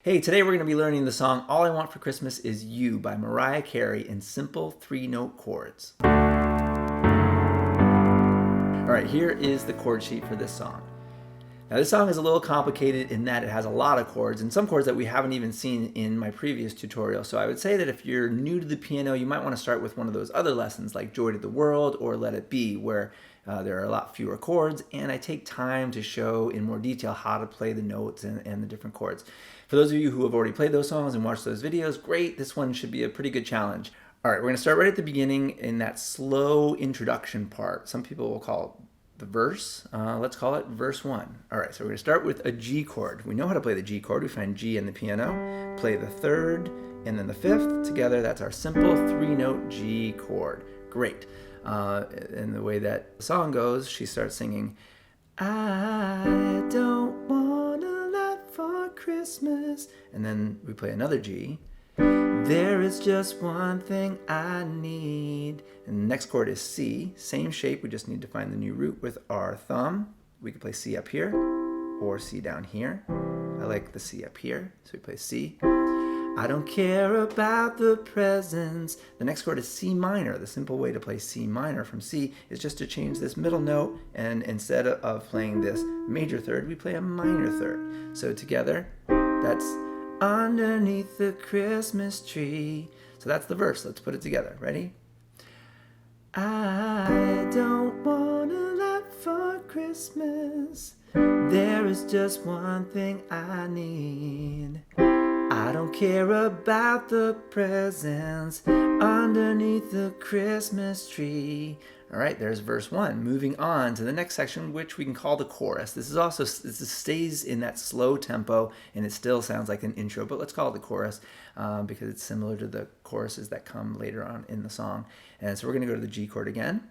Hey, today we're going to be learning the song All I Want for Christmas Is You by Mariah Carey in simple 3-note chords. All right, here is the chord sheet for this song. Now this song is a little complicated in that it has a lot of chords and some chords that we haven't even seen in my previous tutorial. So I would say that if you're new to the piano, you might want to start with one of those other lessons like Joy to the World or Let It Be, where there are a lot fewer chords and I take time to show in more detail how to play the notes and the different chords. For those of you who have already played those songs and watched those videos, great, this one should be a pretty good challenge. All right, we're going to start right at the beginning in that slow introduction part. Some people will call it the verse. Let's call it verse 1. All right, so we're going to start with a G chord. We know how to play the G chord. We find G in the piano, play the third, and then the fifth together. That's our simple 3-note G chord. Great. And the way that the song goes, she starts singing, I don't want a lot for Christmas. And then we play another G. There is just one thing I need. And the next chord is C. Same shape, we just need to find the new root with our thumb. We can play C up here or C down here. I like the C up here, so we play C. I don't care about the presents. The next chord is C minor. The simple way to play C minor from C is just to change this middle note, and instead of playing this major third, we play a minor third. So together, that's underneath the Christmas tree. So that's the verse. Let's put it together. Ready? I don't want a lot for Christmas. There is just one thing I need. I don't care about the presents underneath the Christmas tree. All right, there's verse 1. Moving on to the next section, which we can call the chorus. This stays in that slow tempo, and it still sounds like an intro, but let's call it the chorus because it's similar to the choruses that come later on in the song. And so we're going to go to the G chord again.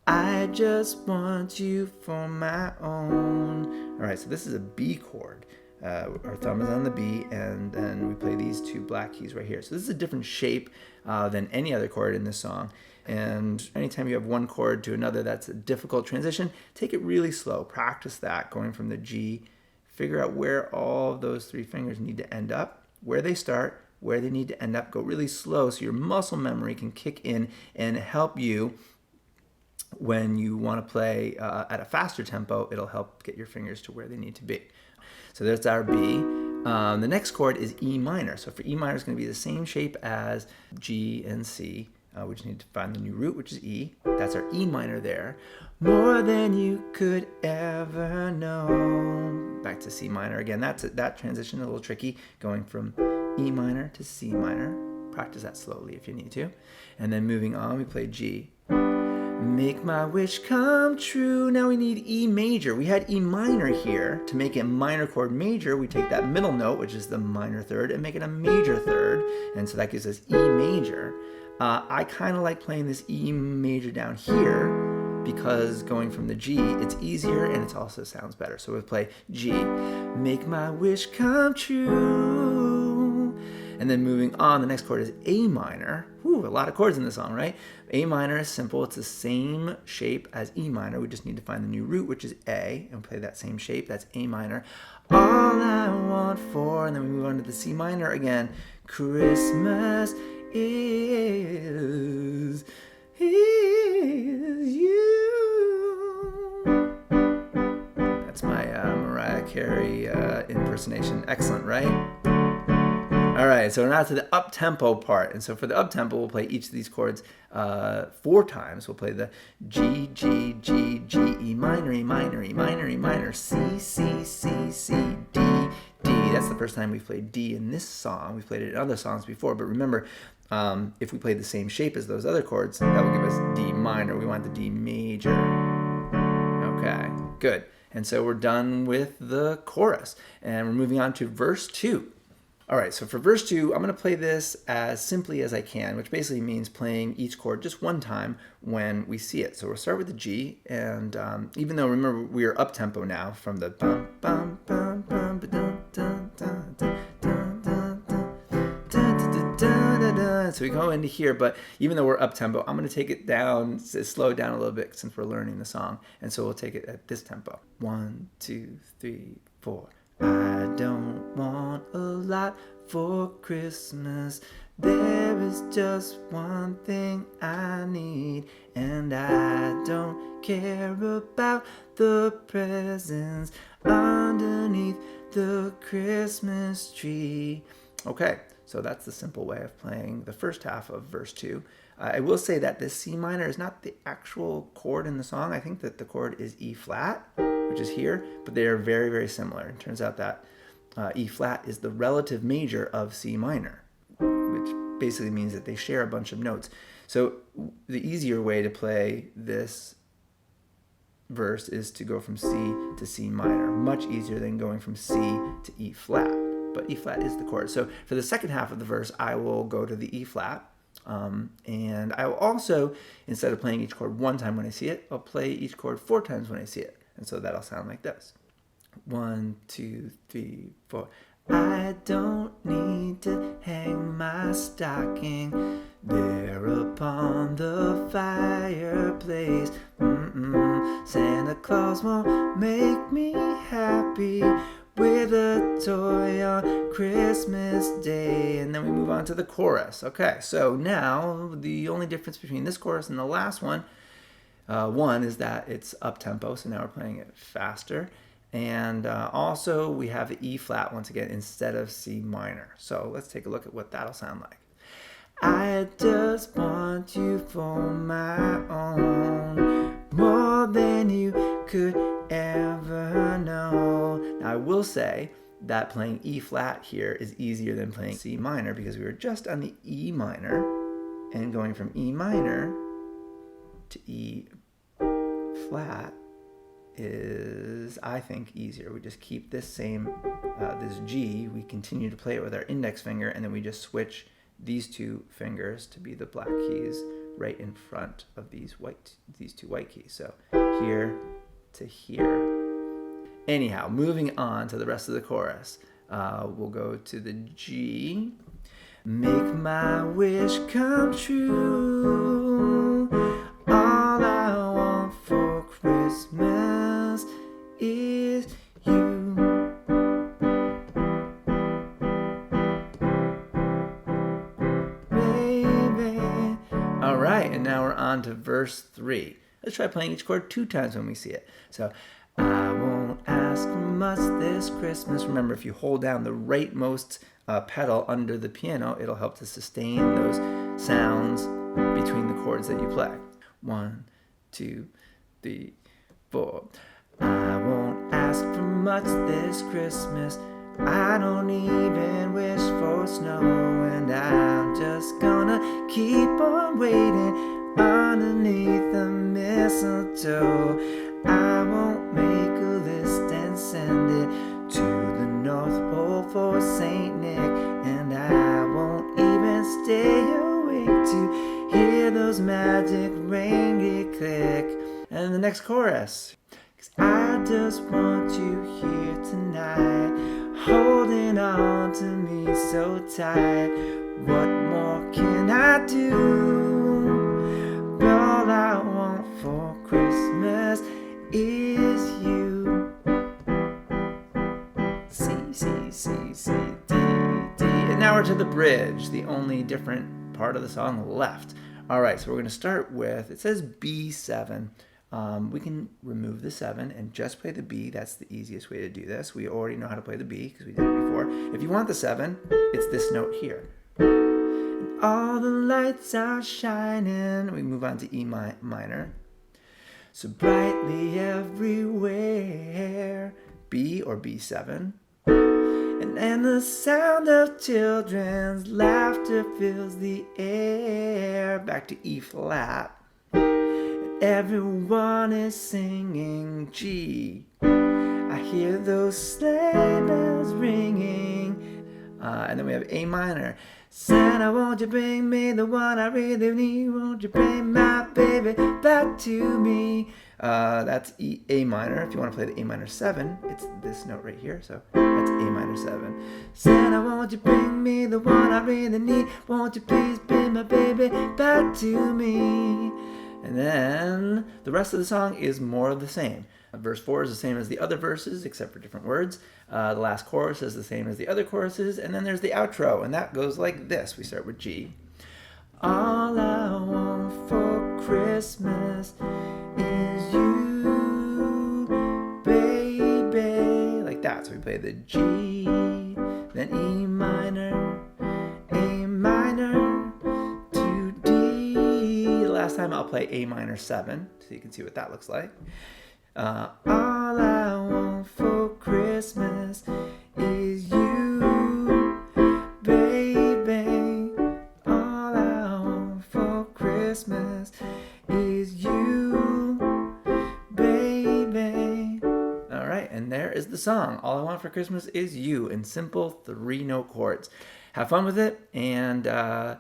I just want you for my own. All right, so this is a B chord. Our thumb is on the B, and then we play these two black keys right here. So this is a different shape than any other chord in this song. And anytime you have one chord to another, that's a difficult transition. Take it really slow. Practice that, going from the G. Figure out where all of those three fingers need to end up, where they start, where they need to end up. Go really slow so your muscle memory can kick in and help you when you want to play at a faster tempo. It'll help get your fingers to where they need to be. So that's our B. The next chord is E minor. So for E minor, it's going to be the same shape as G and C. We just need to find the new root, which is E. That's our E minor there. More than you could ever know. Back to C minor again. That transition a little tricky, going from E minor to C minor. Practice that slowly if you need to. And then moving on, we play G. Make my wish come true. Now we need E major. We had E minor here. To make it minor chord major, we take that middle note, which is the minor third, and make it a major third. And so that gives us E major. I kind of like playing this E major down here because going from the G, it's easier and it also sounds better. So we'll play G. Make my wish come true. And then moving on, the next chord is A minor. Whew, a lot of chords in this song, right? A minor is simple. It's the same shape as E minor. We just need to find the new root, which is A, and play that same shape. That's A minor. All I want for, and then we move on to the C minor again. Christmas is you. That's my Mariah Carey impersonation. Excellent, right? All right, so now to the up-tempo part. And so for the up-tempo, we'll play each of these chords 4 times. We'll play the G, G, G, G, E minor, E minor, E minor, E minor, C, C, C, C, D, D. That's the first time we've played D in this song. We've played it in other songs before, but remember, if we play the same shape as those other chords, that will give us D minor. We want the D major. Okay, good. And so we're done with the chorus. And we're moving on to verse 2. All right, so for verse 2, I'm going to play this as simply as I can, which basically means playing each chord just one time when we see it. So we'll start with the G, and even though, remember, we are up-tempo now from the bum, bum, bum, bum, ba-dum, dum, dum, dum, dum, dum, dum, dum, dum. So we go into here, but even though we're up-tempo, I'm going to take it down, slow it down a little bit since we're learning the song. And so we'll take it at this tempo. 1, 2, 3, 4. I don't want a lot for Christmas. There is just one thing I need, and I don't care about the presents underneath the Christmas tree. Okay, so that's the simple way of playing the first half of verse 2. I will say that this C minor is not the actual chord in the song. I think that the chord is E flat, which is here, but they are very, very similar. It turns out that E flat is the relative major of C minor, which basically means that they share a bunch of notes. So the easier way to play this verse is to go from C to C minor, much easier than going from C to E flat. But E flat is the chord. So for the second half of the verse, I will go to the E flat. And I will also, instead of playing each chord one time when I see it, I'll play each chord 4 times when I see it. And so that'll sound like this. 1, 2, 3, 4. I don't need to hang my stocking there upon the fireplace. Santa Claus won't make me happy with a toy on Christmas Day. And then we move on to the chorus. Okay, so now the only difference between this chorus and the last one, one is that it's up tempo, so now we're playing it faster. And also we have the E flat once again instead of C minor. So let's take a look at what that'll sound like. I just want you for my own, more than you could ever know. Now I will say that playing E flat here is easier than playing C minor because we were just on the E minor, and going from E minor to E flat is, I think, easier. We just keep this same, this G, we continue to play it with our index finger, and then we just switch these 2 fingers to be the black keys right in front of these two white keys. So here to here. Anyhow, moving on to the rest of the chorus. We'll go to the G. Make my wish come true. All I want for Christmas is you. Baby. All right, and now we're on to verse 3. Let's try playing each chord 2 times when we see it. So, I won't ask for much this Christmas. Remember, if you hold down the rightmost pedal under the piano, it'll help to sustain those sounds between the chords that you play. 1, 2, 3, 4. I won't ask for much this Christmas. I don't even wish for snow, and I'm just gonna keep on waiting underneath the mistletoe. I won't make a list and send it to the North Pole for Saint Nick, and I won't even stay awake to hear those magic reindeer click. And the next chorus. 'Cause I just want you here tonight, holding on to me so tight. What more can I do? All I want for Christmas is you. C, C, C, C, D, D. And now we're to the bridge, the only different part of the song left. All right, so we're going to start with, it says B7. We can remove the 7 and just play the B. That's the easiest way to do this. We already know how to play the B because we did it before. If you want the 7, it's this note here. And all the lights are shining. We move on to E minor. So brightly everywhere. B or B7. And the sound of children's laughter fills the air. Back to E flat. Everyone is singing G. I hear those sleigh bells ringing. And then we have A minor. Santa, won't you bring me the one I really need? Won't you bring my baby back to me? That's A minor. If you want to play the A minor 7, it's this note right here. So that's A minor 7. Santa, won't you bring me the one I really need? Won't you please bring my baby back to me? And then the rest of the song is more of the same. Verse 4 is the same as the other verses, except for different words. The last chorus is the same as the other choruses. And then there's the outro, and that goes like this. We start with G. All I want for Christmas is you, baby. Like that. So we play the G, then E minor, to D. The last time I'll play A minor 7, so you can see what that looks like. All I want for Christmas is you, baby. All I want for Christmas is you, baby. All right, and there is the song. All I want for Christmas is you, in simple 3-note chords. Have fun with it, and I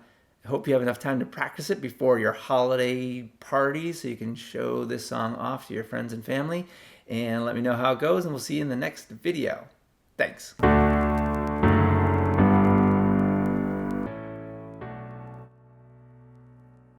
hope you have enough time to practice it before your holiday party so you can show this song off to your friends and family. And let me know how it goes, and we'll see you in the next video. Thanks.